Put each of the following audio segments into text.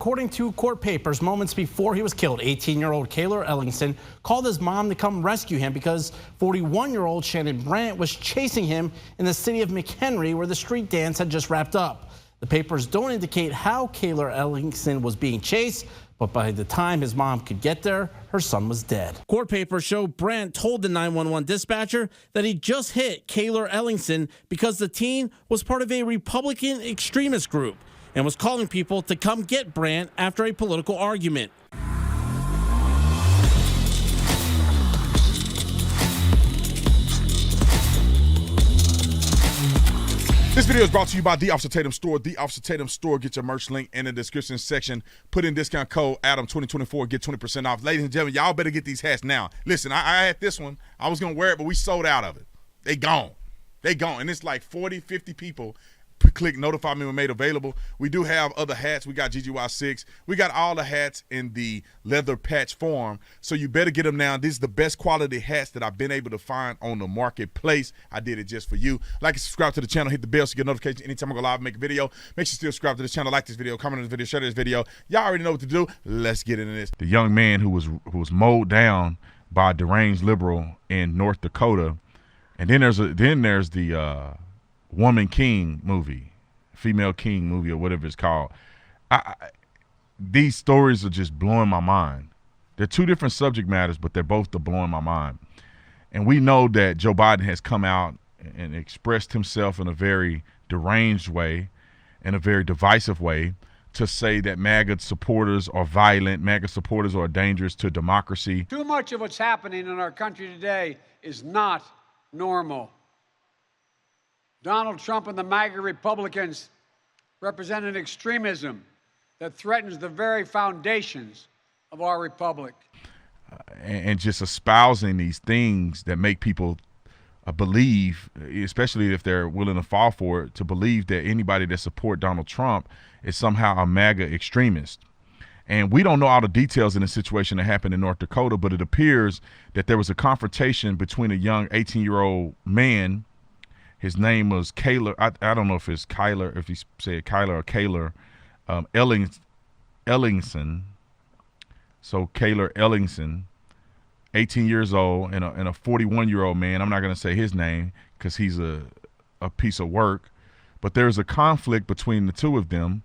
According to court papers, moments before he was killed, 18-year-old K1LLS called his mom to come rescue him because 41-year-old Shannon Brandt was chasing him in the city of McHenry, where the street dance had just wrapped up. The papers don't indicate how K1LLS was being chased, but by the time his mom could get there, her son was dead. Court papers show Brandt told the 911 dispatcher that he just hit K1LLS because the teen was part of a Republican extremist group and was calling people to come get Brandt after a political argument. This video is brought to you by The Officer Tatum Store. The Officer Tatum Store. Get your merch link in the description section. Put in discount code Adam2024. Get 20% off. Ladies and gentlemen, y'all better get these hats now. Listen, I had this one. I was going to wear it, but we sold out of it. They gone. They gone. And it's like 40, 50 people. Click notify me when made available. We do have other hats. We got GGY6. We got all the hats in the leather patch form. So you better get them now. These are the best quality hats that I've been able to find on the marketplace. I did it just for you. Like and subscribe to the channel. Hit the bell so you get notifications anytime I go live and make a video. Make sure you still subscribe to the channel. Like this video. Comment on this video. Share this video. Y'all already know what to do. Let's get into this. The young man who was mowed down by a deranged liberal in North Dakota. And then there's the Woman King movie, Female King movie, or whatever it's called. These stories are just blowing my mind. They're two different subject matters, but they're both blowing my mind. And we know that Joe Biden has come out and expressed himself in a very deranged way, in a very divisive way, to say that MAGA supporters are violent, MAGA supporters are dangerous to democracy. Too much of what's happening in our country today is not normal. Donald Trump and the MAGA Republicans represent an extremism that threatens the very foundations of our republic. And just espousing these things that make people believe, especially if they're willing to fall for it, to believe that anybody that supports Donald Trump is somehow a MAGA extremist. And we don't know all the details in the situation that happened in North Dakota, but it appears that there was a confrontation between a young 18-year-old man. His name was Kyler. I don't know if it's Kyler, if he said Kyler or Kaler, Ellingson. So K1LLS, 18 years old, and a 41-year-old man. I'm not going to say his name because he's a piece of work. But there's a conflict between the two of them.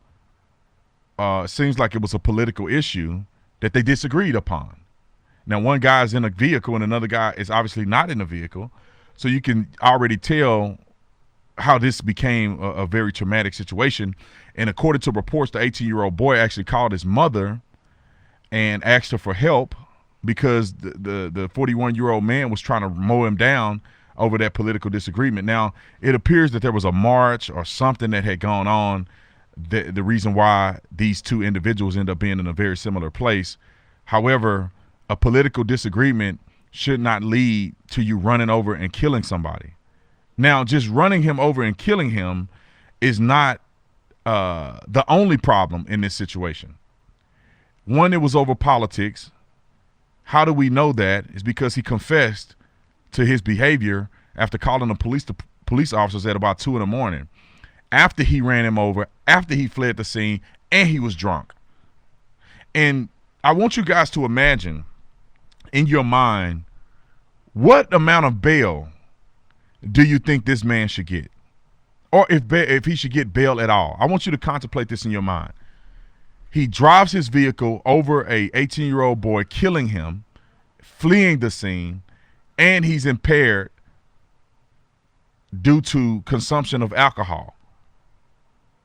It seems like it was a political issue that they disagreed upon. Now, one guy's in a vehicle and another guy is obviously not in a vehicle. So you can already tell how this became a very traumatic situation. And according to reports, the 18-year-old boy actually called his mother and asked her for help because the 41-year-old man was trying to mow him down over that political disagreement. Now, it appears that there was a march or something that had gone on, the reason why these two individuals end up being in a very similar place. However, a political disagreement should not lead to you running over and killing somebody. Now, just running him over and killing him is not the only problem in this situation. One, it was over politics. How do we know that? It's because he confessed to his behavior after calling the police officers at about 2 in the morning, after he ran him over, after he fled the scene, and he was drunk. And I want you guys to imagine in your mind, what amount of bail do you think this man should get? Or if he should get bail at all. I want you to contemplate this in your mind. He drives his vehicle over a 18-year-old boy, killing him, fleeing the scene, and he's impaired due to consumption of alcohol.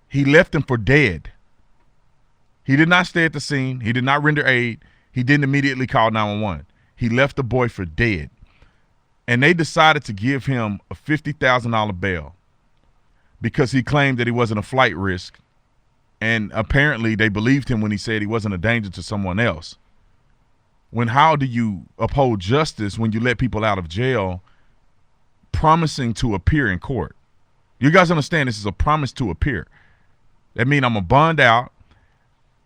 He left him for dead. He did not stay at the scene. He did not render aid. He didn't immediately call 911. He left the boy for dead. And they decided to give him a $50,000 bail because he claimed that he wasn't a flight risk. And apparently they believed him when he said he wasn't a danger to someone else. How do you uphold justice when you let people out of jail promising to appear in court? You guys understand this is a promise to appear. That means I'm going to bond out,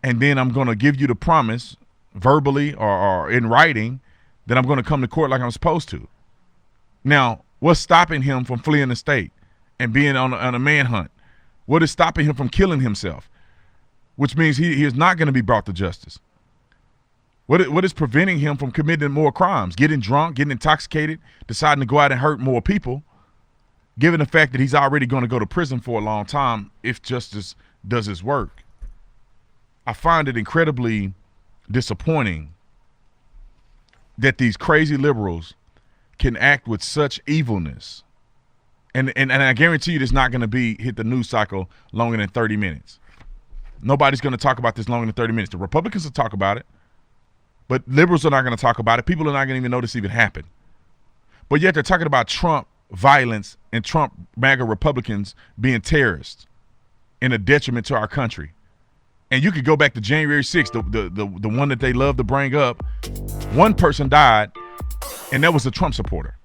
and then I'm going to give you the promise verbally or in writing that I'm going to come to court like I'm supposed to. Now, what's stopping him from fleeing the state and being on a manhunt? What is stopping him from killing himself? which means he is not going to be brought to justice. What is preventing him from committing more crimes? Getting drunk, getting intoxicated, deciding to go out and hurt more people, given the fact that he's already going to go to prison for a long time if justice does its work. I find it incredibly disappointing that these crazy liberals can act with such evilness. And I guarantee you this not going to hit the news cycle longer than 30 minutes. Nobody's going to talk about this longer than 30 minutes. The Republicans will talk about it, but liberals are not going to talk about it. People are not going to even know this even happened. But yet they're talking about Trump violence and Trump MAGA Republicans being terrorists and a detriment to our country. And you could go back to January 6th, the one that they love to bring up. One person died, and that was a Trump supporter.